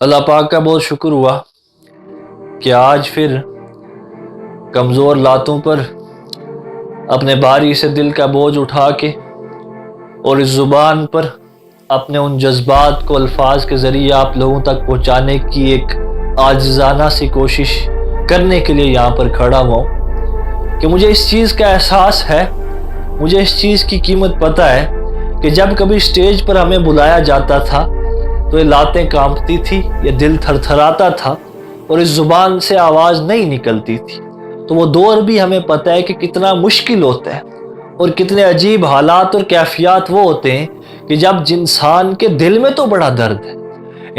اللہ پاک کا بہت شکر ہوا کہ آج پھر کمزور لاتوں پر اپنے باری سے دل کا بوجھ اٹھا کے اور اس زبان پر اپنے ان جذبات کو الفاظ کے ذریعے آپ لوگوں تک پہنچانے کی ایک عاجزانہ سی کوشش کرنے کے لیے یہاں پر کھڑا ہوا ہوں کہ مجھے اس چیز کا احساس ہے، مجھے اس چیز کی قیمت پتہ ہے کہ جب کبھی سٹیج پر ہمیں بلایا جاتا تھا تو یہ لاتیں کانپتی تھی، یہ دل تھر تھراتا تھا اور اس زبان سے آواز نہیں نکلتی تھی۔ تو وہ دور بھی ہمیں پتہ ہے کہ کتنا مشکل ہوتا ہے اور کتنے عجیب حالات اور کیفیات وہ ہوتے ہیں کہ جب انسان کے دل میں تو بڑا درد ہے،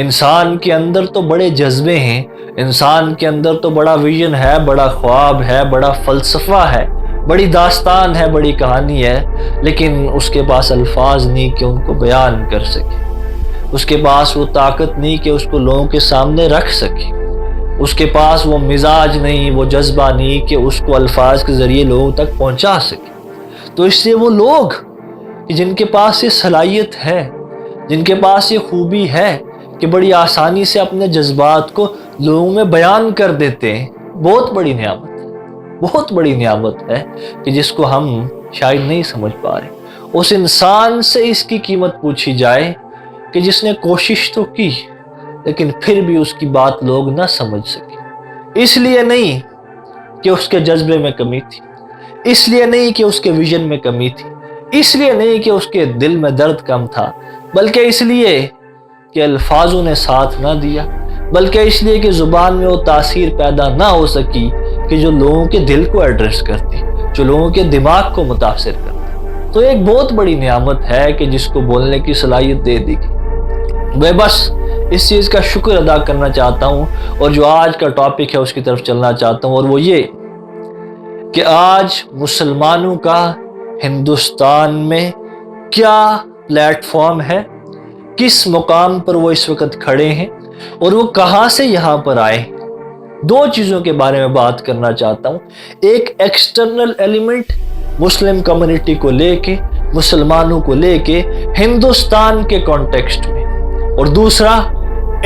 انسان کے اندر تو بڑے جذبے ہیں، انسان کے اندر تو بڑا ویژن ہے، بڑا خواب ہے، بڑا فلسفہ ہے، بڑی داستان ہے، بڑی کہانی ہے، لیکن اس کے پاس الفاظ نہیں کہ ان کو بیان کر سکے، اس کے پاس وہ طاقت نہیں کہ اس کو لوگوں کے سامنے رکھ سکے، اس کے پاس وہ مزاج نہیں، وہ جذبہ نہیں کہ اس کو الفاظ کے ذریعے لوگوں تک پہنچا سکے۔ تو اس لیے وہ لوگ جن کے پاس یہ صلاحیت ہے، جن کے پاس یہ خوبی ہے کہ بڑی آسانی سے اپنے جذبات کو لوگوں میں بیان کر دیتے ہیں، بہت بڑی نعمت ہے، بہت بڑی نعمت ہے کہ جس کو ہم شاید نہیں سمجھ پا رہے۔ اس انسان سے اس کی قیمت پوچھی جائے کہ جس نے کوشش تو کی لیکن پھر بھی اس کی بات لوگ نہ سمجھ سکے، اس لیے نہیں کہ اس کے جذبے میں کمی تھی، اس لیے نہیں کہ اس کے ویژن میں کمی تھی، اس لیے نہیں کہ اس کے دل میں درد کم تھا، بلکہ اس لیے کہ الفاظوں نے ساتھ نہ دیا، بلکہ اس لیے کہ زبان میں وہ تاثیر پیدا نہ ہو سکی کہ جو لوگوں کے دل کو ایڈریس کرتی، جو لوگوں کے دماغ کو متاثر کرتی۔ تو ایک بہت بڑی نعمت ہے کہ جس کو بولنے کی صلاحیت دے دی گئی۔ میں بس اس چیز کا شکر ادا کرنا چاہتا ہوں اور جو آج کا ٹاپک ہے اس کی طرف چلنا چاہتا ہوں، اور وہ یہ کہ آج مسلمانوں کا ہندوستان میں کیا پلیٹ فارم ہے، کس مقام پر وہ اس وقت کھڑے ہیں اور وہ کہاں سے یہاں پر آئے ہیں۔ دو چیزوں کے بارے میں بات کرنا چاہتا ہوں، ایک ایکسٹرنل ایلیمنٹ مسلم کمیونٹی کو لے کے، مسلمانوں کو لے کے ہندوستان کے کانٹیکسٹ میں، اور دوسرا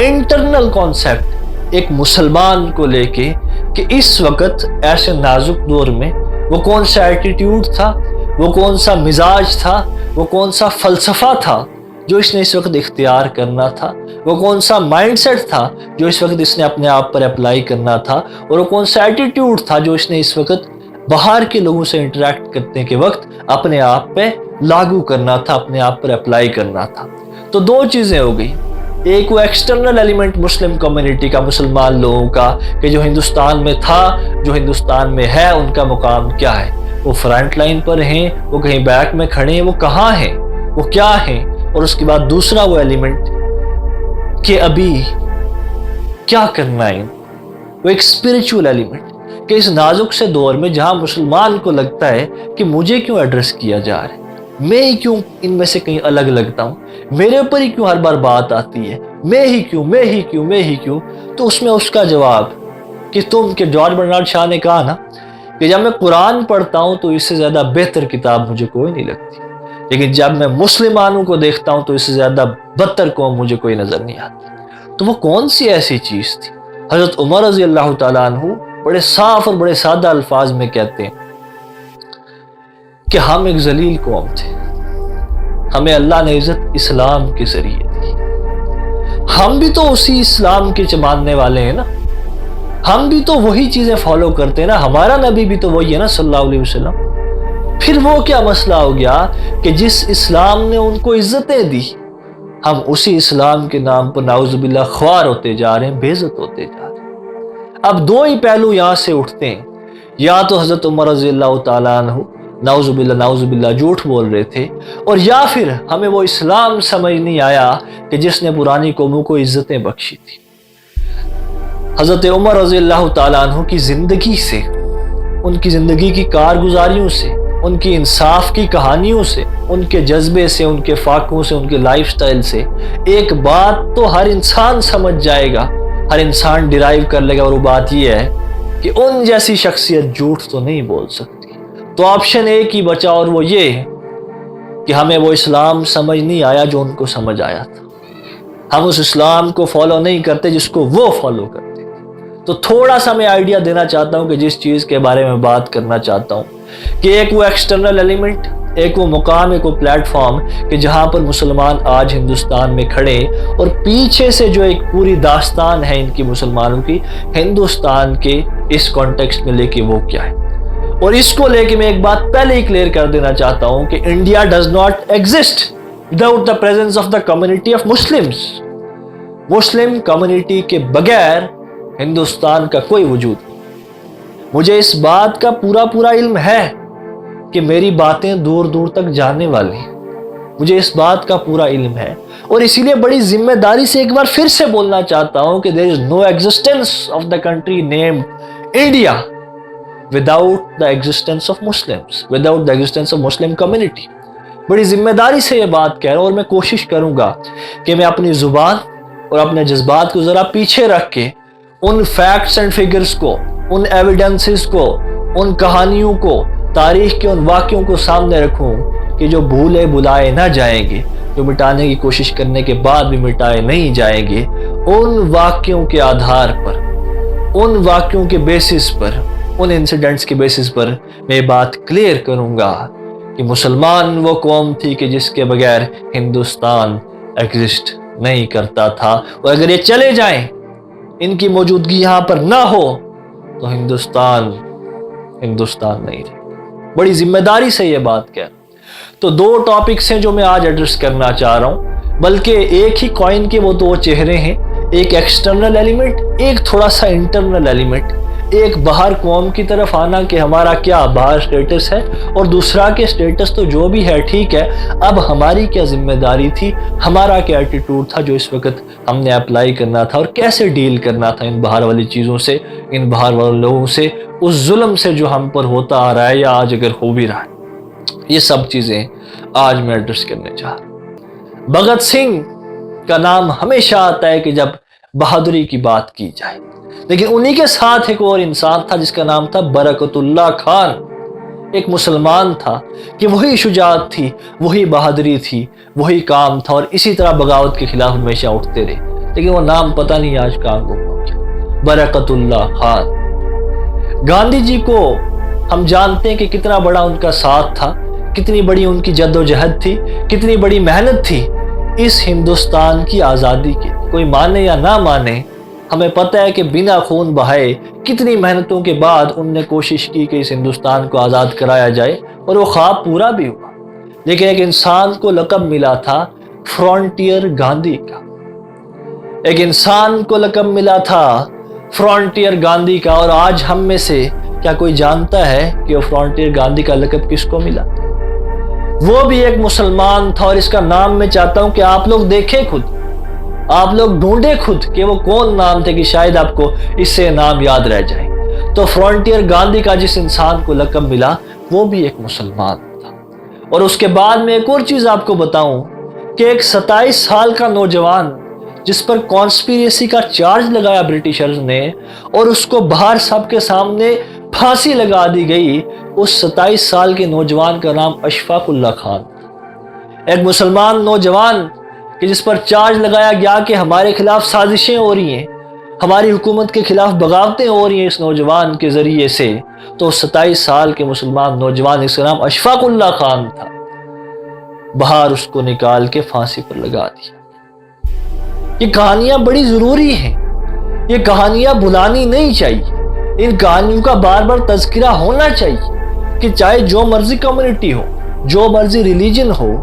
انٹرنل کانسیپٹ ایک مسلمان کو لے کے کہ اس وقت ایسے نازک دور میں وہ کون سا ایٹیٹیوڈ تھا، وہ کون سا مزاج تھا، وہ کون سا فلسفہ تھا جو اس نے اس وقت اختیار کرنا تھا، وہ کون سا مائنڈ سیٹ تھا جو اس وقت اس نے اپنے آپ پر اپلائی کرنا تھا، اور وہ کون سا ایٹیٹیوڈ تھا جو اس نے اس وقت باہر کے لوگوں سے انٹریکٹ کرنے کے وقت اپنے آپ پہ لاگو کرنا تھا، اپنے آپ پر اپلائی کرنا تھا۔ تو دو چیزیں ہو گئی، ایک وہ ایکسٹرنل ایلیمنٹ مسلم کمیونٹی کا، مسلمان لوگوں کا، کہ جو ہندوستان میں تھا، جو ہندوستان میں ہے، ان کا مقام کیا ہے، وہ فرنٹ لائن پر ہیں، وہ کہیں بیک میں کھڑے ہیں، وہ کہاں ہیں، وہ کیا ہیں، اور اس کے بعد دوسرا وہ ایلیمنٹ کہ ابھی کیا کرنا ہے، وہ ایک اسپرچول ایلیمنٹ کہ اس نازک سے دور میں جہاں مسلمان کو لگتا ہے کہ مجھے کیوں ایڈریس کیا جا رہا ہے، میں ہی کیوں ان میں سے کہیں الگ لگتا ہوں، میرے اوپر ہی کیوں ہر بار بات آتی ہے، میں ہی کیوں، تو اس میں اس کا جواب کہ جارج برنارڈ شاہ نے کہا نا کہ جب میں قرآن پڑھتا ہوں تو اس سے زیادہ بہتر کتاب مجھے کوئی نہیں لگتی، لیکن جب میں مسلمانوں کو دیکھتا ہوں تو اس سے زیادہ بدتر قوم مجھے کوئی نظر نہیں آتی۔ تو وہ کون سی ایسی چیز تھی؟ حضرت عمر رضی اللہ تعالیٰ عنہ بڑے صاف اور بڑے سادہ الفاظ میں کہتے ہیں کہ ہم ایک ذلیل قوم تھے، ہمیں اللہ نے عزت اسلام کے ذریعے دی، ہم بھی تو اسی اسلام کے ماننے والے ہیں نا، ہم بھی تو وہی چیزیں فالو کرتے ہیں نا، ہمارا نبی بھی تو وہی ہے نا صلی اللہ علیہ وسلم۔ پھر وہ کیا مسئلہ ہو گیا کہ جس اسلام نے ان کو عزتیں دی، ہم اسی اسلام کے نام پر نعوذ باللہ خوار ہوتے جا رہے ہیں، بے عزت ہوتے جا رہے ہیں۔ اب دو ہی پہلو یہاں سے اٹھتے ہیں، یا تو حضرت عمر رضی اللہ تعالیٰ عنہ نعوذ باللہ جھوٹ بول رہے تھے، اور یا پھر ہمیں وہ اسلام سمجھ نہیں آیا کہ جس نے پرانی قوموں کو عزتیں بخشی تھی۔ حضرت عمر رضی اللہ تعالیٰ عنہ کی زندگی سے، ان کی زندگی کی کارگزاریوں سے، ان کی انصاف کی کہانیوں سے، ان کے جذبے سے، ان کے فاقوں سے، ان کے لائف سٹائل سے ایک بات تو ہر انسان سمجھ جائے گا، ہر انسان ڈرائیو کر لے گا، اور وہ بات یہ ہے کہ ان جیسی شخصیت جھوٹ تو نہیں بول سکتی۔ تو آپشن ایک ہی بچا، اور وہ یہ کہ ہمیں وہ اسلام سمجھ نہیں آیا جو ان کو سمجھ آیا تھا، ہم اس اسلام کو فالو نہیں کرتے جس کو وہ فالو کرتے تھے۔ تو تھوڑا سا میں آئیڈیا دینا چاہتا ہوں کہ جس چیز کے بارے میں بات کرنا چاہتا ہوں کہ ایک وہ ایکسٹرنل ایلیمنٹ، ایک وہ مقام، ایک وہ پلیٹ فارم کہ جہاں پر مسلمان آج ہندوستان میں کھڑے، اور پیچھے سے جو ایک پوری داستان ہے ان کی مسلمانوں کی ہندوستان کے اس کانٹیکسٹ میں لے کے وہ کیا ہے۔ اور اس کو لے کے میں ایک بات پہلے ہی کلیئر کر دینا چاہتا ہوں کہ India does not exist without the presence of the community of Muslims. Muslim community کے بغیر ہندوستان کا کوئی وجود نہیں۔ مجھے اس بات کا پورا علم ہے کہ میری باتیں دور دور تک جانے والی ہیں، مجھے اس بات کا پورا علم ہے، اور اسی لیے بڑی ذمہ داری سے ایک بار پھر سے بولنا چاہتا ہوں کہ there is no existence of the country named India without the existence of Muslims, without the existence of Muslim community۔ بڑی ذمہ داری سے یہ بات کہہ رہا ہوں، اور میں کوشش کروں گا کہ میں اپنی زبان اور اپنے جذبات کو ذرا پیچھے رکھ کے ان فیکٹس اینڈ فگرز کو، ان ایویڈنسز کو، ان کہانیوں کو، تاریخ کے ان واقعوں کو سامنے رکھوں کہ جو بھولے بلائے نہ جائیں گے، جو مٹانے کی کوشش کرنے کے بعد بھی مٹائے نہیں جائیں گے۔ ان واقعوں کے آدھار پر، ان واقعوں کے بیسس پر، ان انسیڈنٹس کے بیسس پر میں بات کلیئر کروں گا کہ مسلمان وہ قوم تھی کہ جس کے بغیر ہندوستان ایگزسٹ نہیں کرتا تھا، اور اگر یہ چلے جائیں، ان کی موجودگی یہاں پر نہ ہو تو ہندوستان نہیں رہے۔ بڑی ذمہ داری سے یہ بات کہہ رہا ہوں۔ تو دو ٹاپکس ہیں جو میں آج ایڈریس کرنا چاہ رہا ہوں، بلکہ ایک ہی کوائن کے وہ دو چہرے ہیں، ایک ایکسٹرنل ایلیمنٹ، ایک تھوڑا سا انٹرنل ایلیمنٹ، ایک باہر قوم کی طرف آنا کہ ہمارا کیا باہر سٹیٹس ہے، اور دوسرا کہ سٹیٹس تو جو بھی ہے ٹھیک ہے، اب ہماری کیا ذمہ داری تھی، ہمارا کیا ایٹیٹیوڈ تھا جو اس وقت ہم نے اپلائی کرنا تھا، اور کیسے ڈیل کرنا تھا ان باہر والی چیزوں سے، ان باہر والے لوگوں سے، اس ظلم سے جو ہم پر ہوتا آ رہا ہے یا آج اگر ہو بھی رہا ہے۔ یہ سب چیزیں آج میں ایڈریس کرنے چاہ رہا ہوں۔ بھگت سنگھ کا نام ہمیشہ آتا ہے کہ جب بہادری کی بات کی جائے، لیکن انہی کے ساتھ ایک اور انسان تھا جس کا نام تھا برکت اللہ خان۔ ایک مسلمان تھا کہ وہی شجاعت تھی، وہی بہادری تھی، وہی کام تھا، اور اسی طرح بغاوت کے خلاف ہمیشہ اٹھتے رہے، لیکن وہ نام پتہ نہیں آج کہاں گم ہو گیا۔ برکت اللہ خان۔ گاندھی جی کو ہم جانتے ہیں کہ کتنا بڑا ان کا ساتھ تھا، کتنی بڑی ان کی جد و جہد تھی، کتنی بڑی محنت تھی اس ہندوستان کی آزادی کی۔ کوئی مانے یا نہ مانے، ہمیں پتہ ہے کہ بنا خون بہائے کتنی محنتوں کے بعد ان نے کوشش کی کہ اس ہندوستان کو آزاد کرایا جائے، اور وہ خواب پورا بھی ہوا۔ لیکن ایک انسان کو لقب ملا تھا فرونٹیئر گاندھی کا، ایک انسان کو لقب ملا تھا فرونٹیئر گاندھی کا، اور آج ہم میں سے کیا کوئی جانتا ہے کہ وہ فرونٹیئر گاندھی کا لقب کس کو ملا؟ وہ بھی ایک مسلمان تھا، اور اس کا نام میں چاہتا ہوں کہ آپ لوگ دیکھیں خود، آپ لوگ ڈھونڈیں خود کہ وہ کون نام تھے کہ شاید آپ کو اس سے نام یاد رہ جائے۔ تو فرونٹیئر گاندھی کا جس انسان کو لقب ملا وہ بھی ایک مسلمان تھا۔ اور اس کے بعد میں ایک اور چیز آپ کو بتاؤں کہ ایک 27 سال کا نوجوان جس پر کانسپیریسی کا چارج لگایا برٹشرز نے، اور اس کو باہر سب کے سامنے پھانسی لگا دی گئی، اس 27 سال کے نوجوان کا نام اشفاق اللہ خان تھا۔ ایک مسلمان نوجوان کہ جس پر چارج لگایا گیا کہ ہمارے خلاف سازشیں ہو رہی ہیں، ہماری حکومت کے خلاف بغاوتیں ہو رہی ہیں اس نوجوان کے ذریعے سے، تو 27 سال کے مسلمان نوجوان، اس کا نام اشفاق اللہ خان تھا، باہر اس کو نکال کے پھانسی پر لگا دیا۔ یہ کہانیاں بڑی ضروری ہیں، یہ کہانیاں بھلانی نہیں چاہیے، ان کہانیوں کا بار بار تذکرہ ہونا چاہیے کہ چاہے جو مرضی کمیونٹی ہو، جو مرضی ریلیجن ہو،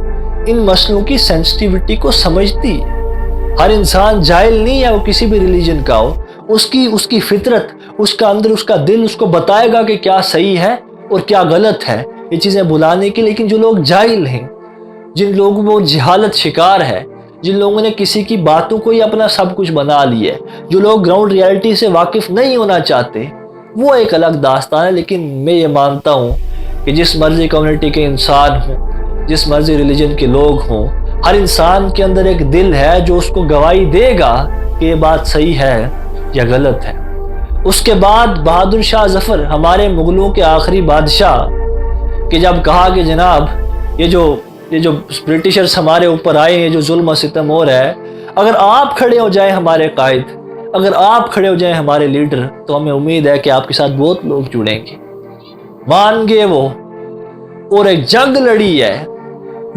ان مسئلوں کی سینسٹیوٹی کو سمجھتی ہے۔ ہر انسان جاہل نہیں ہے، وہ کسی بھی ریلیجن کا ہو، اس کی فطرت، اس کا اندر، اس کا دل اس کو بتائے گا کہ کیا صحیح ہے اور کیا غلط ہے، یہ چیزیں بلانے کی۔ لیکن جو لوگ جاہل ہیں، جن لوگوں کو جہالت شکار ہے، جن لوگوں نے کسی کی باتوں کو ہی اپنا سب کچھ بنا لیا ہے، جو لوگ گراؤنڈ ریالٹی سے واقف نہیں ہونا چاہتے، وہ ایک الگ داستان ہے۔ لیکن میں یہ مانتا ہوں کہ جس مرضی کمیونٹی کے انسان ہوں، جس مرضی ریلیجن کے لوگ ہوں، ہر انسان کے اندر ایک دل ہے جو اس کو گواہی دے گا کہ یہ بات صحیح ہے یا غلط ہے۔ اس کے بعد بہادر شاہ ظفر، ہمارے مغلوں کے آخری بادشاہ، کہ جب کہا کہ جناب یہ جو برٹشرز ہمارے اوپر آئے ہیں، جو ظلم و ستم ہو رہا ہے، اگر آپ کھڑے ہو جائیں ہمارے قائد، اگر آپ کھڑے ہو جائیں ہمارے لیڈر، تو ہمیں امید ہے کہ آپ کے ساتھ بہت لوگ جڑیں گے، مان گے وہ، اور ایک جنگ لڑی ہے،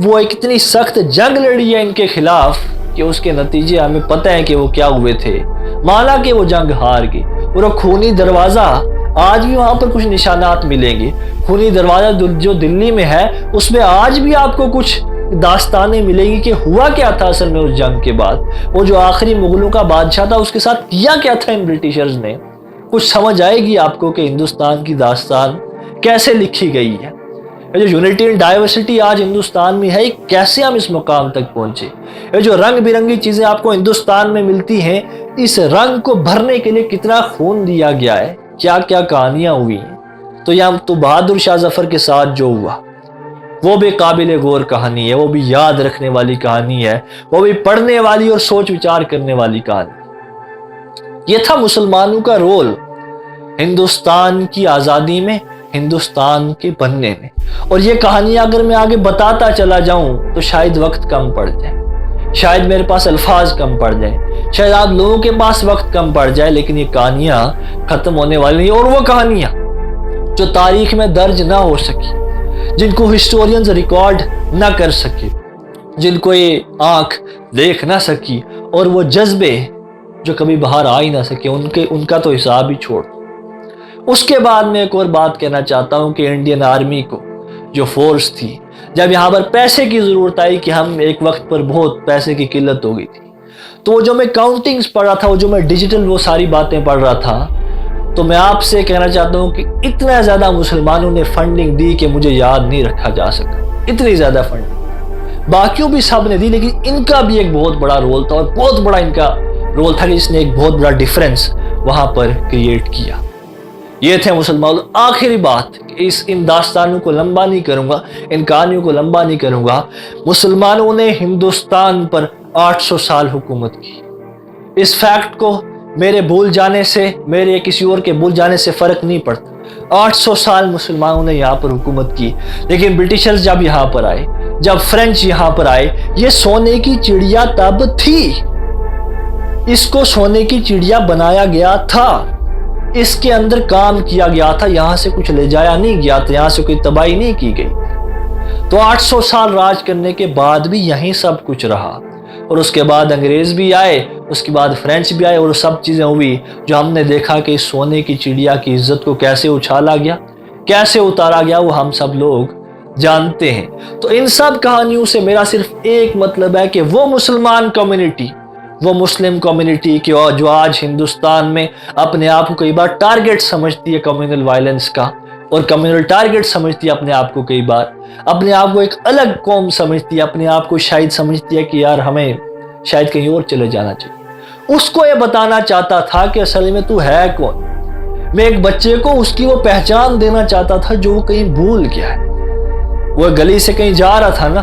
وہ ایک اتنی سخت جنگ لڑی ہے ان کے خلاف کہ اس کے نتیجے ہمیں پتہ ہے کہ وہ کیا ہوئے تھے، مانا کہ وہ جنگ ہار گئی۔ اور وہ خونی دروازہ، آج بھی وہاں پر کچھ نشانات ملیں گے، خونی دروازہ جو دلی میں ہے اس میں آج بھی آپ کو کچھ داستانیں ملیں گی کہ ہوا کیا تھا اصل میں اس جنگ کے بعد، وہ جو آخری مغلوں کا بادشاہ تھا اس کے ساتھ کیا کیا تھا ان برٹشرز نے۔ کچھ سمجھ آئے گی آپ کو کہ ہندوستان کی داستان کیسے لکھی گئی ہے، یہ جو یونٹی اینڈ ڈائیورسٹی آج ہندوستان میں ہے، کیسے ہم اس مقام تک پہنچے، یہ جو رنگ برنگی چیزیں آپ کو ہندوستان میں ملتی ہیں، اس رنگ کو بھرنے کے لیے کتنا خون دیا گیا ہے، کیا کیا کہانیاں ہوئی ہیں۔ تو یہاں تو بہادر شاہ ظفر کے ساتھ جو ہوا وہ بھی قابل غور کہانی ہے، وہ بھی یاد رکھنے والی کہانی ہے، وہ بھی پڑھنے والی اور سوچ وچار کرنے والی کہانی۔ یہ تھا مسلمانوں کا رول ہندوستان کی آزادی میں، ہندوستان کے بننے میں۔ اور یہ کہانیاں اگر میں آگے بتاتا چلا جاؤں تو شاید وقت کم پڑ جائے، شاید میرے پاس الفاظ کم پڑ جائیں، شاید آپ لوگوں کے پاس وقت کم پڑ جائے، لیکن یہ کہانیاں ختم ہونے والی نہیں۔ اور وہ کہانیاں جو تاریخ میں درج نہ ہو سکی، جن کو ہسٹورینز ریکارڈ نہ کر سکے، جن کو یہ آنکھ دیکھ نہ سکی، اور وہ جذبے جو کبھی باہر آ ہی نہ سکے، ان کا تو حساب ہی چھوڑ۔ اس کے بعد میں ایک اور بات کہنا چاہتا ہوں کہ انڈین آرمی کو جو فورس تھی، جب یہاں پر پیسے کی ضرورت آئی کہ ہم ایک وقت پر بہت پیسے کی قلت ہو گئی تھی، تو وہ جو میں کاؤنٹنگز پڑھ رہا تھا، وہ جو میں ڈیجیٹل وہ ساری باتیں پڑھ رہا تھا، تو میں آپ سے کہنا چاہتا ہوں کہ اتنا زیادہ مسلمانوں نے فنڈنگ دی کہ مجھے یاد نہیں رکھا جا سکا، اتنی زیادہ فنڈنگ باقیوں بھی سب نے دی، لیکن ان کا بھی ایک بہت بڑا رول تھا، اور بہت بڑا ان کا رول تھا کہ اس نے ایک بہت بڑا ڈیفرنس وہاں پر کریٹ کیا۔ یہ تھے مسلمان۔ آخری بات، ان داستانوں کو لمبا نہیں کروں گا، ان کہانیوں کو لمبا نہیں کروں گا، مسلمانوں نے ہندوستان پر 800 سال حکومت کی۔ اس فیکٹ کو میرے بھول جانے سے، میرے کسی اور کے بھول جانے سے فرق نہیں پڑتا۔ 800 سال مسلمانوں نے یہاں پر حکومت کی، لیکن برٹشرز جب یہاں پر آئے، جب فرینچ یہاں پر آئے، یہ سونے کی چڑیا تب تھی، اس کو سونے کی چڑیا بنایا گیا تھا، اس کے اندر کام کیا گیا تھا، یہاں سے کچھ لے جایا نہیں گیا تھا، یہاں سے کوئی تباہی نہیں کی گئی۔ تو 800 سال راج کرنے کے بعد بھی یہیں سب کچھ رہا، اور اس کے بعد انگریز بھی آئے، اس کے بعد فرینچ بھی آئے، اور سب چیزیں ہوئی جو ہم نے دیکھا کہ اس سونے کی چڑیا کی عزت کو کیسے اچھالا گیا، کیسے اتارا گیا، وہ ہم سب لوگ جانتے ہیں۔ تو ان سب کہانیوں سے میرا صرف ایک مطلب ہے کہ وہ مسلمان کمیونٹی، وہ مسلم کمیونٹی جو آج ہندوستان میں اپنے آپ کو کئی بار ٹارگٹ سمجھتی ہے کمیونل وائلنس کا، اور کمیونل ٹارگٹ سمجھتی ہے اپنے آپ کو، کئی بار اپنے آپ کو ایک الگ قوم سمجھتی ہے، اپنے آپ کو شاید سمجھتی ہے کہ یار ہمیں شاید کہیں اور چلے جانا چاہیے۔ اس کو یہ بتانا چاہتا تھا کہ اصل میں تو ہے کون۔ میں ایک بچے کو اس کی وہ پہچان دینا چاہتا تھا جو وہ کہیں بھول گیا ہے۔ وہ گلی سے کہیں جا رہا تھا نا،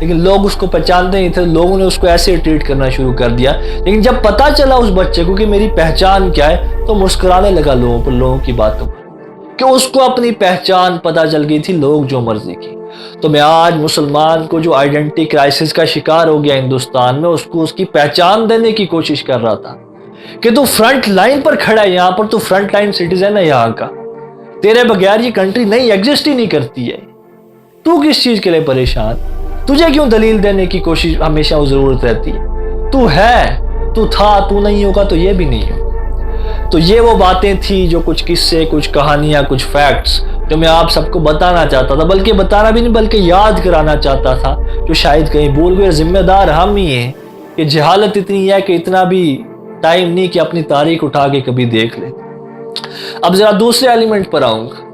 لیکن لوگ اس کو پہچانتے نہیں تھے، لوگوں نے اس کو ایسے ٹریٹ کرنا شروع کر دیا، لیکن جب پتا چلا اس بچے کو کہ میری پہچان کیا ہے، تو مسکرانے لگا لوگوں کی باتوں پر، کہ اس کو اپنی پہچان پتا چل گئی تھی، لوگ جو مرضی کی۔ تو میں آج مسلمان کو جو آئیڈینٹی کرائسس کا شکار ہو گیا ہندوستان میں، اس کو اس کی پہچان دینے کی کوشش کر رہا تھا کہ تو فرنٹ لائن پر کھڑا ہے، یہاں پر تو فرنٹ لائن سٹیزن ہے یہاں کا، تیرے بغیر یہ کنٹری نہیں ایگزسٹ ہی نہیں کرتی ہے، تو کس چیز کے لیے پریشان، تجھے کیوں دلیل دینے کی کوشش ہمیشہ وہ ضرورت رہتی ہے، تو ہے، تو تھا، تو نہیں ہوگا تو یہ بھی نہیں ہوگا۔ تو یہ وہ باتیں تھی، جو کچھ قصے، کچھ کہانیاں، کچھ فیکٹس جو میں آپ سب کو بتانا چاہتا تھا، بلکہ بتانا بھی نہیں بلکہ یاد کرانا چاہتا تھا، جو شاید کہیں بھول گئے۔ ذمہ دار ہم ہی ہیں کہ جہالت اتنی ہے کہ اتنا بھی ٹائم نہیں کہ اپنی تاریخ اٹھا کے کبھی دیکھ لیں۔ اب ذرا دوسرے ایلیمنٹ پر آؤں گا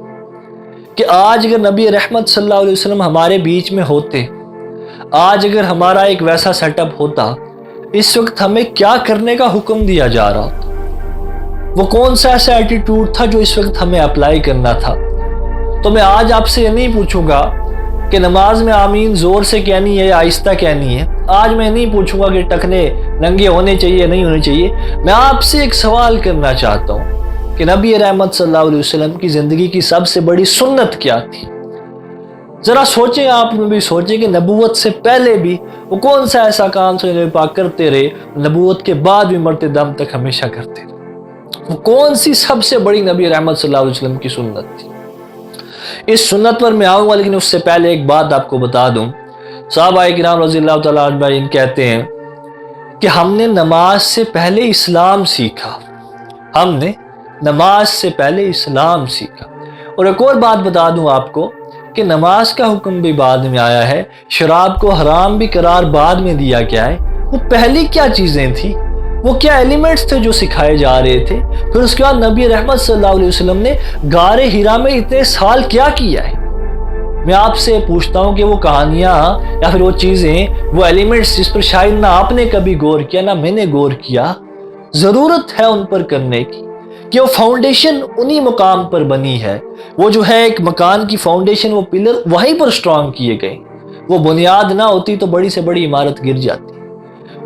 کہ آج اگر نبی رحمت صلی اللہ علیہ وسلم ہمارے بیچ میں ہوتے، آج اگر ہمارا ایک ویسا سیٹ اپ ہوتا، اس وقت ہمیں کیا کرنے کا حکم دیا جا رہا ہوتا، وہ کون سا ایسا ایٹیٹیوڈ تھا جو اس وقت ہمیں اپلائی کرنا تھا۔ تو میں آج آپ سے یہ نہیں پوچھوں گا کہ نماز میں آمین زور سے کہنی ہے یا آہستہ کہنی ہے، آج میں نہیں پوچھوں گا کہ ٹخنے ننگے ہونے چاہیے نہیں ہونے چاہیے، میں آپ سے ایک سوال کرنا چاہتا ہوں کہ نبی رحمت صلی اللہ علیہ وسلم کی زندگی کی سب سے بڑی سنت کیا تھی؟ ذرا سوچیں، آپ بھی سوچیں کہ نبوت سے پہلے بھی وہ کون سا ایسا کام تھا نبی پاک کرتے رہے، نبوت کے بعد بھی مرتے دم تک ہمیشہ کرتے رہے؟ وہ کون سی سب سے بڑی نبی رحمت صلی اللہ علیہ وسلم کی سنت تھی؟ اس سنت پر میں آؤں گا، لیکن اس سے پہلے ایک بات آپ کو بتا دوں۔ صحابہ کرام رضی اللہ تعالیٰ عنہ کہتے ہیں کہ ہم نے نماز سے پہلے اسلام سیکھا، ہم نے نماز سے پہلے اسلام سیکھا۔ اور ایک اور بات بتا دوں آپ کو کہ نماز کا حکم بھی بعد میں آیا ہے، شراب کو حرام بھی قرار بعد میں دیا گیا ہے۔ وہ پہلی کیا چیزیں تھیں، وہ کیا ایلیمنٹس تھے جو سکھائے جا رہے تھے؟ پھر اس کے بعد نبی رحمت صلی اللہ علیہ وسلم نے غار ہرا میں اتنے سال کیا کیا ہے؟ میں آپ سے پوچھتا ہوں کہ وہ کہانیاں یا پھر وہ چیزیں، وہ ایلیمنٹس جس پر شاید نہ آپ نے کبھی غور کیا نہ میں نے غور کیا، ضرورت ہے ان پر کرنے کی، کہ وہ فاؤنڈیشن انہی مقام پر بنی ہے۔ وہ جو ہے ایک مکان کی فاؤنڈیشن، وہ پلر وہیں پر سٹرونگ کیے گئے، وہ بنیاد نہ ہوتی تو بڑی سے بڑی عمارت گر جاتی۔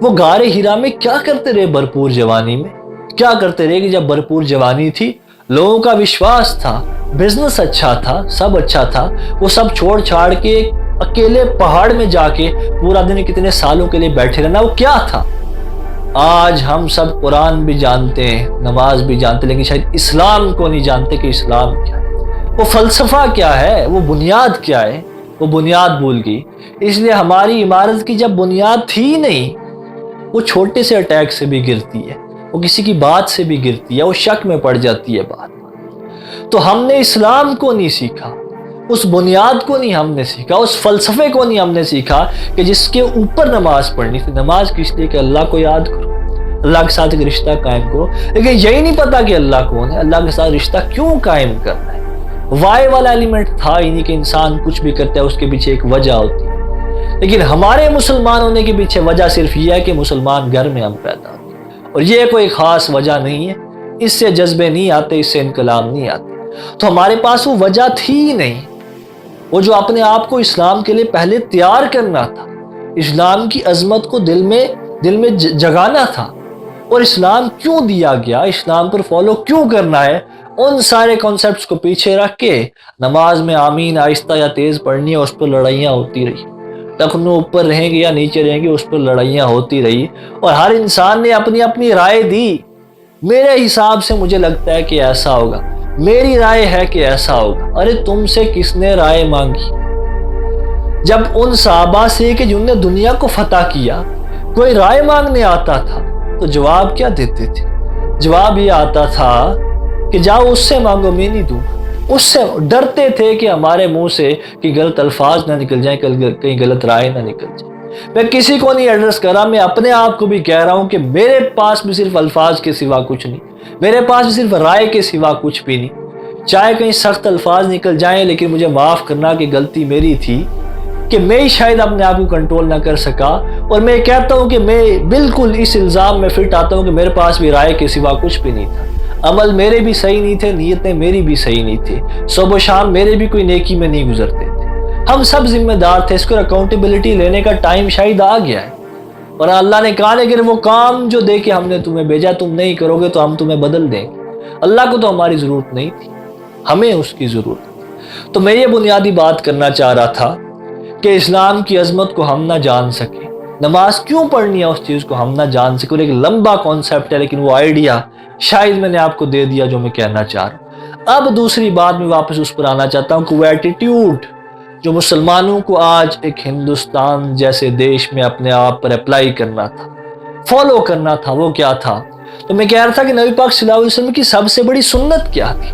وہ غار ہرا میں کیا کرتے رہے؟ بھرپور جوانی میں کیا کرتے رہے کہ جب بھرپور جوانی تھی، لوگوں کا وشواس تھا، بزنس اچھا تھا، سب اچھا تھا، وہ سب چھوڑ چھاڑ کے اکیلے پہاڑ میں جا کے پورا دن کتنے سالوں کے لیے بیٹھے رہنا، وہ کیا تھا؟ آج ہم سب قرآن بھی جانتے ہیں، نماز بھی جانتے، لیکن شاید اسلام کو نہیں جانتے کہ اسلام کیا ہے، وہ فلسفہ کیا ہے، وہ بنیاد کیا ہے، وہ بنیاد بھول گئی۔ اس لیے ہماری عمارت کی جب بنیاد تھی نہیں، وہ چھوٹے سے اٹیک سے بھی گرتی ہے، وہ کسی کی بات سے بھی گرتی ہے، وہ شک میں پڑ جاتی ہے بات۔ تو ہم نے اسلام کو نہیں سیکھا، اس بنیاد کو نہیں ہم نے سیکھا، اس فلسفے کو نہیں ہم نے سیکھا کہ جس کے اوپر نماز پڑھنی تھی۔ نماز کس لیے؟ کہ اللہ کو یاد کرو، اللہ کے ساتھ ایک رشتہ قائم کرو، لیکن یہی نہیں پتا کہ اللہ کون ہے، اللہ کے ساتھ رشتہ کیوں قائم کرنا ہے۔ وائے والا ایلیمنٹ تھا ہی نہیں کہ انسان کچھ بھی کرتا ہے اس کے پیچھے ایک وجہ ہوتی ہے۔ لیکن ہمارے مسلمان ہونے کے پیچھے وجہ صرف یہ ہے کہ مسلمان گھر میں ہم پیدا ہوتے ہیں، اور یہ کوئی خاص وجہ نہیں ہے، اس سے جذبے نہیں آتے، اس سے انقلاب نہیں آتے۔ تو ہمارے پاس وہ وجہ تھی ہی نہیں، وہ جو اپنے آپ کو اسلام کے لیے پہلے تیار کرنا تھا، اسلام کی عظمت کو دل میں جگانا تھا، اور اسلام کیوں دیا گیا، اسلام پر فالو کیوں کرنا ہے، ان سارے کانسیپٹس کو پیچھے رکھ کے نماز میں آمین آہستہ یا تیز پڑھنی ہے، اس پر لڑائیاں ہوتی رہی، ٹخنوں اوپر رہیں گے یا نیچے رہیں گے، اس پر لڑائیاں ہوتی رہی، اور ہر انسان نے اپنی اپنی رائے دی۔ میرے حساب سے مجھے لگتا ہے کہ ایسا ہوگا، میری رائے ہے کہ ایسا ہوگا۔ ارے تم سے کس نے رائے مانگی؟ جب ان صحابہ سے کہ جن نے دنیا کو فتح کیا کوئی رائے مانگنے آتا تھا تو جواب کیا دیتے تھے؟ جواب یہ آتا تھا کہ جاؤ اس سے مانگو، میں نہیں دوں گا۔ اس سے ڈرتے تھے کہ ہمارے منہ سے کہ غلط الفاظ نہ نکل جائیں، کہیں غلط رائے نہ نکل جائیں۔ میں کسی کو نہیں ایڈریس کر رہا، میں اپنے آپ کو بھی کہہ رہا ہوں کہ میرے پاس بھی صرف الفاظ کے سوا کچھ نہیں، میرے پاس بھی صرف رائے کے سوا کچھ بھی نہیں۔ چاہے کہیں سخت الفاظ نکل جائیں، لیکن مجھے معاف کرنا کہ غلطی میری تھی کہ میں ہی شاید اپنے آپ کو کنٹرول نہ کر سکا، اور میں کہتا ہوں کہ میں بالکل اس الزام میں فٹ آتا ہوں کہ میرے پاس بھی رائے کے سوا کچھ بھی نہیں تھا، عمل میرے بھی صحیح نہیں تھے، نیتیں میری بھی صحیح نہیں تھی، صبح و شام میرے بھی کوئی نیکی میں نہیں گزرتے تھے۔ ہم سب ذمہ دار تھے، اس کو اکاؤنٹیبلٹی لینے کا ٹائم شاید آ گیا ہے، اور اللہ نے کہا کہ وہ کام جو دے کے ہم نے تمہیں بھیجا تم نہیں کرو گے تو ہم تمہیں بدل دیں گے۔ اللہ کو تو ہماری ضرورت نہیں تھی، ہمیں اس کی ضرورت تھی۔ تو میں یہ بنیادی بات کرنا چاہ رہا تھا کہ اسلام کی عظمت کو ہم نہ جان سکے، نماز کیوں پڑھنی ہے اس چیز کو ہم نہ جان سکے، اور ایک لمبا کانسیپٹ ہے، لیکن وہ آئیڈیا شاید میں نے آپ کو دے دیا جو میں کہنا چاہ رہا ہوں۔ اب دوسری بات میں واپس اس پر آنا چاہتا ہوں کہ وہ ایٹیٹیوڈ جو مسلمانوں کو آج ایک ہندوستان جیسے دیش میں اپنے آپ پر اپلائی کرنا تھا، فالو کرنا تھا، وہ کیا تھا؟ تو میں کہہ رہا تھا کہ نبی پاک صلی اللہ علیہ وسلم کی سب سے بڑی سنت کیا تھی؟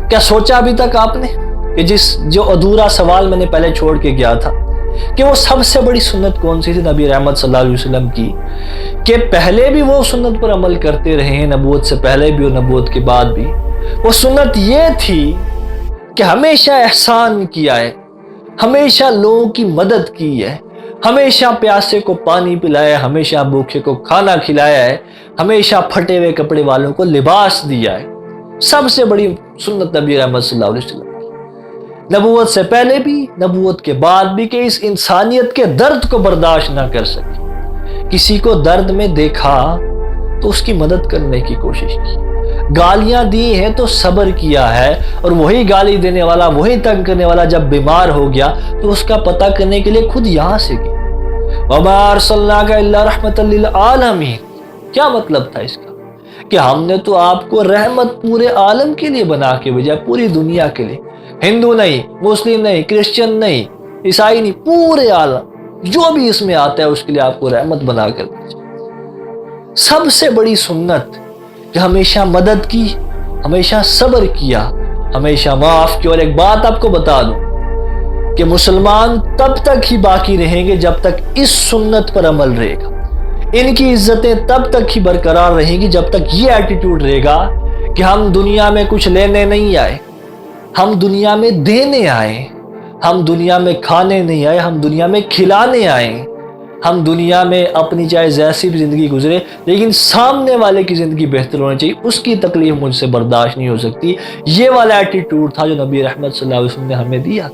کیا سوچا ابھی تک آپ نے کہ جو ادھورا سوال میں نے پہلے چھوڑ کے گیا تھا کہ وہ سب سے بڑی سنت کون سی تھی نبی رحمت صلی اللہ علیہ وسلم کی، کہ پہلے بھی وہ سنت پر عمل کرتے رہے ہیں، نبوت سے پہلے بھی اور نبوت کے بعد بھی؟ وہ سنت یہ تھی کہ ہمیشہ احسان کیا ہے، ہمیشہ لوگوں کی مدد کی ہے، ہمیشہ پیاسے کو پانی پلایا ہے، ہمیشہ بھوکے کو کھانا کھلایا ہے، ہمیشہ پھٹے ہوئے کپڑے والوں کو لباس دیا ہے۔ سب سے بڑی سنت نبی رحمت صلی اللہ علیہ وسلم کی، نبوت سے پہلے بھی نبوت کے بعد بھی، کہ اس انسانیت کے درد کو برداشت نہ کر سکے، کسی کو درد میں دیکھا تو اس کی مدد کرنے کی کوشش کی، گالیاں دی ہیں تو صبر کیا ہے، اور وہی گالی دینے والا، وہی تنگ کرنے والا جب بیمار ہو گیا تو اس کا پتہ کرنے کے لیے خود یہاں سے گیا۔ وَمَا أَرْسَلْنَاكَ إِلَّا رَحْمَةً لِلْعَالَمِينَ۔ کیا مطلب تھا اس کا؟ کہ ہم نے تو آپ کو رحمت پورے عالم کے لیے بنا کے بھیجا، پوری دنیا کے لیے، ہندو نہیں، مسلم نہیں، کرسچن نہیں، عیسائی نہیں، پورے عالم جو بھی اس میں آتا ہے اس کے لیے آپ کو رحمت بنا کر بھیجا۔ سب سے بڑی سنت کہ ہمیشہ مدد کی، ہمیشہ صبر کیا، ہمیشہ معاف کیا۔ اور ایک بات آپ کو بتا دوں کہ مسلمان تب تک ہی باقی رہیں گے جب تک اس سنت پر عمل رہے گا۔ ان کی عزتیں تب تک ہی برقرار رہیں گی جب تک یہ ایٹیٹیوڈ رہے گا کہ ہم دنیا میں کچھ لینے نہیں آئے، ہم دنیا میں دینے آئے، ہم دنیا میں کھانے نہیں آئے، ہم دنیا میں کھلانے آئے، ہم دنیا میں اپنی چاہے جیسی بھی زندگی گزرے لیکن سامنے والے کی زندگی بہتر ہونی چاہیے، اس کی تکلیف مجھ سے برداشت نہیں ہو سکتی۔ یہ والا ایٹیٹیوڈ تھا جو نبی رحمت صلی اللہ علیہ وسلم نے ہمیں دیا،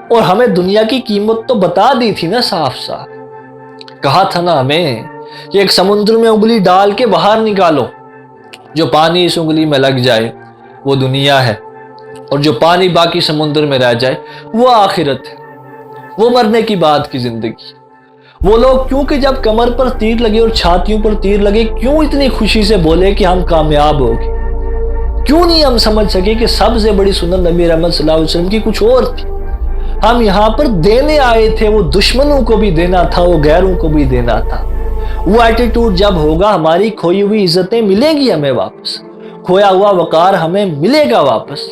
اور ہمیں دنیا کی قیمت تو بتا دی تھی نا، صاف صاف کہا تھا نا ہمیں کہ ایک سمندر میں انگلی ڈال کے باہر نکالو، جو پانی اس انگلی میں لگ جائے وہ دنیا ہے، اور جو پانی باقی سمندر میں رہ جائے وہ آخرت ہے، وہ مرنے کی بعد کی زندگی۔ وہ لوگ کیونکہ جب کمر پر تیر لگے اور چھاتیوں پر تیر لگے کیوں اتنی خوشی سے بولے کہ ہم کامیاب ہو گئے؟ کیوں نہیں ہم سمجھ سکے کہ سب سے بڑی سنت نبی رحمت صلی اللہ علیہ وسلم کی کچھ اور تھی؟ ہم یہاں پر دینے آئے تھے، وہ دشمنوں کو بھی دینا تھا، وہ غیروں کو بھی دینا تھا۔ وہ ایٹیٹیوڈ جب ہوگا ہماری کھوئی ہوئی عزتیں ملیں گی ہمیں واپس، کھویا ہوا وقار ہمیں ملے گا واپس۔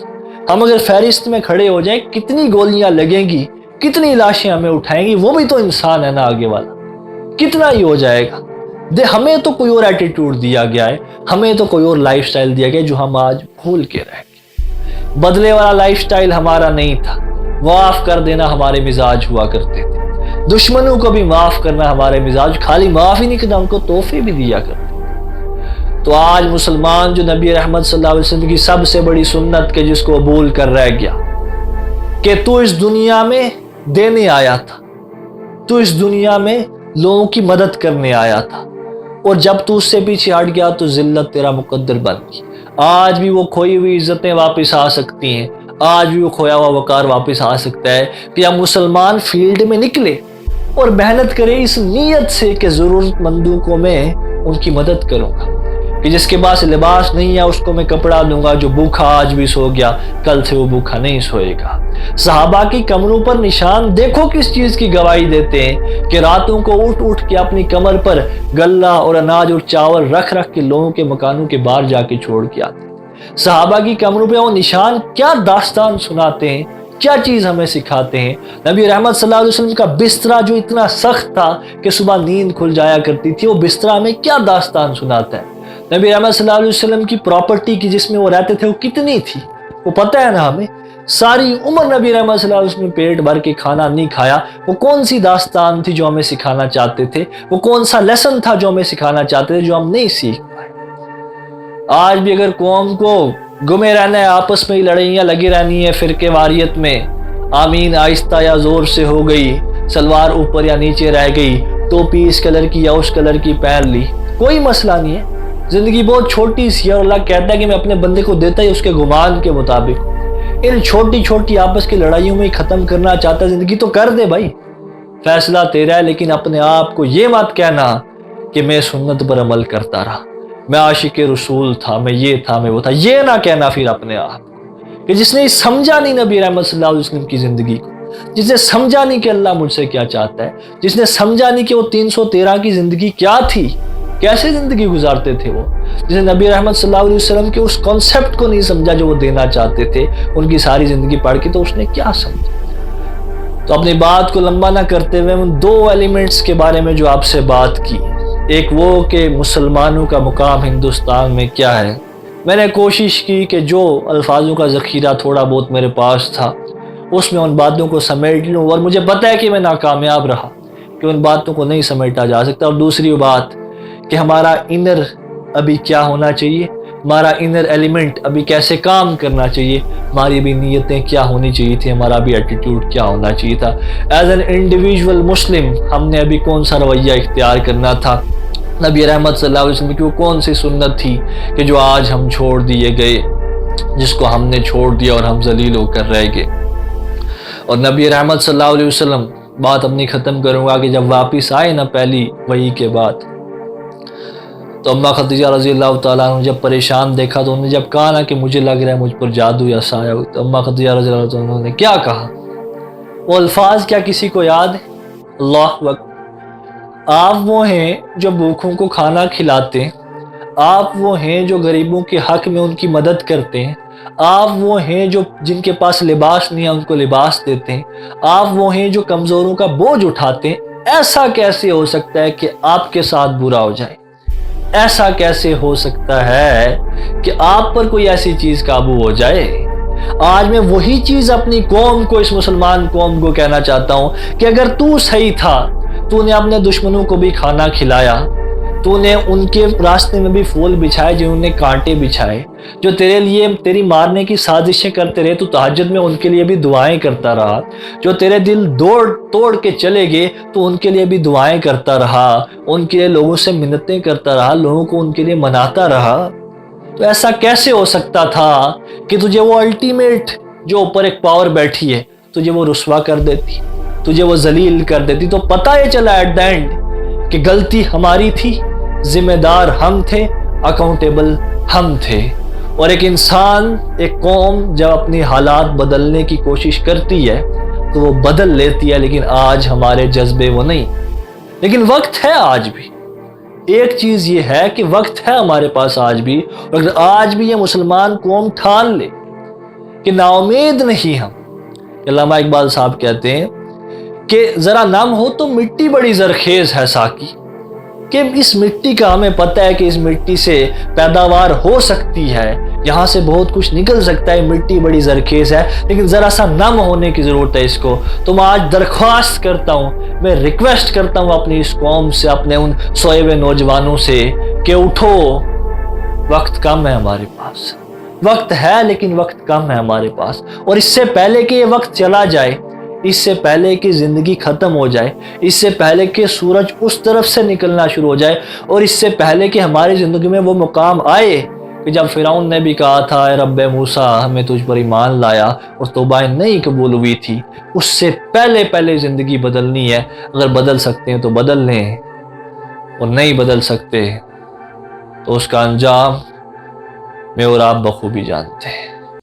ہم اگر فہرست میں کھڑے ہو جائیں کتنی گولیاں لگیں گی، کتنی لاشیں ہمیں اٹھائیں گی، وہ بھی تو انسان ہے نا آگے والا، کتنا ہی ہو جائے گا۔ ہمیں تو کوئی اور ایٹیٹیوڈ دیا گیا ہے، ہمیں تو کوئی اور لائف سٹائل دیا گیا ہے جو ہم آج بھول کے رہ گئے۔ بدلے والا لائف سٹائل ہمارا نہیں تھا، معاف کر دینا ہمارے مزاج ہوا کرتے تھے، دشمنوں کو بھی معاف کرنا ہمارے مزاج، خالی معاف ہی نہیں کرنا، ان کو تحفے بھی دیا کرتے۔ تو آج مسلمان جو نبی رحمت صلی اللہ علیہ وسلم کی سب سے بڑی سنت کے جس کو قبول کر رہ گیا کہ تو اس دنیا میں دینے آیا تھا، تو اس دنیا میں لوگوں کی مدد کرنے آیا تھا، اور جب تو اس سے پیچھے ہٹ گیا تو ذلت تیرا مقدر بن گئی۔ آج بھی وہ کھوئی ہوئی عزتیں واپس آ سکتی ہیں، آج بھی وہ کھویا ہوا وقار واپس آ سکتا ہے کہ اب مسلمان فیلڈ میں نکلے اور محنت کرے اس نیت سے کہ ضرورت مندوں کو میں ان کی مدد کروں گا، کہ جس کے پاس لباس نہیں ہے اس کو میں کپڑا دوں گا، جو بھوکا آج بھی سو گیا کل سے وہ بھوکا نہیں سوئے گا۔ صحابہ کی کمروں پر نشان دیکھو کس چیز کی گواہی دیتے ہیں کہ راتوں کو اٹھ اٹھ کے اپنی کمر پر غلہ اور اناج اور چاول رکھ رکھ کے لوگوں کے مکانوں کے باہر جا کے چھوڑ کے آتے۔ صحابہ کی کمروں پہ وہ نشان کیا داستان سناتے ہیں، کیا چیز ہمیں سکھاتے ہیں۔ نبی رحمت صلی اللہ علیہ وسلم کا بسترا جو اتنا سخت تھا کہ صبح نیند کھل جایا کرتی تھی، وہ بسترا ہمیں کیا داستان سناتا ہے۔ نبی رحمت صلی اللہ علیہ وسلم کی پراپرٹی کی جس میں وہ رہتے تھے وہ کتنی تھی، وہ پتہ ہے نا ہمیں۔ ساری عمر نبی رحمت صلی اللہ علیہ وسلم نے پیٹ بھر کے کھانا نہیں کھایا، وہ کون سی داستان تھی جو ہمیں سکھانا چاہتے تھے، وہ کون سا لیسن تھا جو ہمیں سکھانا چاہتے تھے جو ہم نہیں سیکھ پائے۔ آج بھی اگر قوم کو گمے رہنا ہے، آپس میں ہی لڑائیاں لگی رہنی ہے فرقے واریت میں، آمین آہستہ یا زور سے ہو گئی، سلوار اوپر یا نیچے رہ گئی، ٹوپی اس کلر کی یا اس کلر کی پہن لی، کوئی مسئلہ نہیں ہے۔ زندگی بہت چھوٹی سی ہے، اور اللہ کہتا ہے کہ میں اپنے بندے کو دیتا ہی اس کے گمان کے مطابق۔ ان چھوٹی چھوٹی آپس کی لڑائیوں میں ختم کرنا چاہتا ہے زندگی تو کر دے بھائی، فیصلہ تیرا ہے، لیکن اپنے آپ کو یہ مت کہنا کہ میں سنت پر عمل کرتا رہا، میں عاشق رسول تھا، میں یہ تھا، میں وہ تھا، یہ نہ کہنا پھر اپنے آپ کہ جس نے سمجھا نہیں نبی رحمت صلی اللہ علیہ وسلم کی زندگی کو، جس نے سمجھا نہیں کہ اللہ مجھ سے کیا چاہتا ہے، جس نے سمجھا نہیں کہ وہ 313 کی زندگی کیا تھی، کیسے زندگی گزارتے تھے وہ، جس نے نبی رحمت صلی اللہ علیہ وسلم کے اس کانسیپٹ کو نہیں سمجھا جو وہ دینا چاہتے تھے، ان کی ساری زندگی پڑھ کے تو اس نے کیا سمجھا۔ تو اپنی بات کو لمبا نہ کرتے ہوئے ان دو ایلیمنٹس کے بارے میں جو آپ سے بات کی، ایک وہ کہ مسلمانوں کا مقام ہندوستان میں کیا ہے، میں نے کوشش کی کہ جو الفاظوں کا ذخیرہ تھوڑا بہت میرے پاس تھا اس میں ان باتوں کو سمیٹ لوں، اور مجھے پتہ ہے کہ میں ناکامیاب رہا کہ ان باتوں کو نہیں سمیٹا جا سکتا۔ اور دوسری بات کہ ہمارا انر ابھی کیا ہونا چاہیے، ہمارا انر ایلیمنٹ ابھی کیسے کام کرنا چاہیے، ہماری بھی نیتیں کیا ہونی چاہیے تھی، ہمارا بھی ایٹیٹیوڈ کیا ہونا چاہیے تھا۔ ایز این انڈیویجول مسلم ہم نے ابھی کون سا رویہ اختیار کرنا تھا، نبی رحمت صلی اللہ علیہ وسلم کی وہ کون سی سنت تھی کہ جو آج ہم چھوڑ دیے گئے، جس کو ہم نے چھوڑ دیا اور ہم ذلیل ہو کر رہ گئے۔ اور نبی رحمت صلی اللہ علیہ وسلم، بات اپنی ختم کروں گا کہ جب واپس آئے نا پہلی وحی کے بعد، تو اماں خدیجہ رضی اللہ تعالیٰ عنہ جب پریشان دیکھا تو انہوں نے جب کہا نا کہ مجھے لگ رہا ہے مجھ پر جادو یا سایہ، تو اماں خدیجہ رضی اللہ تعالیٰ عنہ نے کیا کہا؟ وہ الفاظ کیا کسی کو یاد ہے؟ اللہ اکبر! آپ وہ ہیں جو بھوکوں کو کھانا کھلاتے ہیں، آپ وہ ہیں جو غریبوں کے حق میں ان کی مدد کرتے ہیں، آپ وہ ہیں جو جن کے پاس لباس نہیں ہے ان کو لباس دیتے ہیں، آپ وہ ہیں جو کمزوروں کا بوجھ اٹھاتے ہیں۔ ایسا کیسے ہو سکتا ہے کہ آپ کے ساتھ برا ہو جائے؟ ایسا کیسے ہو سکتا ہے کہ آپ پر کوئی ایسی چیز قابو ہو جائے؟ آج میں وہی چیز اپنی قوم کو، اس مسلمان قوم کو کہنا چاہتا ہوں کہ اگر تو صحیح تھا، تو نے اپنے دشمنوں کو بھی کھانا کھلایا، تو نے ان کے راستے میں بھی پھول بچھائے جنہوں نے کانٹے بچھائے، جو تیرے لیے تیری مارنے کی سازشیں کرتے رہے، تو تہجد میں ان کے لیے بھی دعائیں کرتا رہا، جو تیرے دل توڑ کے چلے گئے تو ان کے لیے بھی دعائیں کرتا رہا، ان کے لیے لوگوں سے منتیں کرتا رہا، لوگوں کو ان کے لیے مناتا رہا، تو ایسا کیسے ہو سکتا تھا کہ تجھے وہ الٹیمیٹ جو اوپر ایک پاور بیٹھی ہے تجھے وہ رسوا کر دیتی، تجھے وہ ذلیل کر دیتی؟ تو پتہ یہ چلا ایٹ دا اینڈ کہ غلطی ہماری تھی، ذمہ دار ہم تھے، اکاؤنٹیبل ہم تھے۔ اور ایک انسان، ایک قوم جب اپنی حالات بدلنے کی کوشش کرتی ہے تو وہ بدل لیتی ہے، لیکن آج ہمارے جذبے وہ نہیں۔ لیکن وقت ہے آج بھی، ایک چیز یہ ہے کہ وقت ہے ہمارے پاس آج بھی، اور اگر آج بھی یہ مسلمان قوم ٹھان لے کہ نا امید نہیں ہم۔ علامہ اقبال صاحب کہتے ہیں کہ ذرا نم ہو تو مٹی بڑی زرخیز ہے ساقی، کہ اس مٹی کا ہمیں پتہ ہے کہ اس مٹی سے پیداوار ہو سکتی ہے، یہاں سے بہت کچھ نکل سکتا ہے، مٹی بڑی زرخیز ہے، لیکن ذرا سا نم ہونے کی ضرورت ہے اس کو۔ تو میں آج درخواست کرتا ہوں، میں ریکویسٹ کرتا ہوں اپنی اس قوم سے، اپنے ان سوئے ہوئے نوجوانوں سے کہ اٹھو، وقت کم ہے ہمارے پاس، وقت ہے لیکن وقت کم ہے ہمارے پاس، اور اس سے پہلے کہ یہ وقت چلا جائے، اس سے پہلے کہ زندگی ختم ہو جائے، اس سے پہلے کہ سورج اس طرف سے نکلنا شروع ہو جائے، اور اس سے پہلے کہ ہماری زندگی میں وہ مقام آئے کہ جب فرعون نے بھی کہا تھا اے رب موسیٰ ہمیں تجھ پر ایمان لایا اور توبائیں نہیں قبول ہوئی تھی، اس سے پہلے زندگی بدلنی ہے۔ اگر بدل سکتے ہیں تو بدل لیں، اور نہیں بدل سکتے تو اس کا انجام میں اور آپ بخوبی جانتے ہیں۔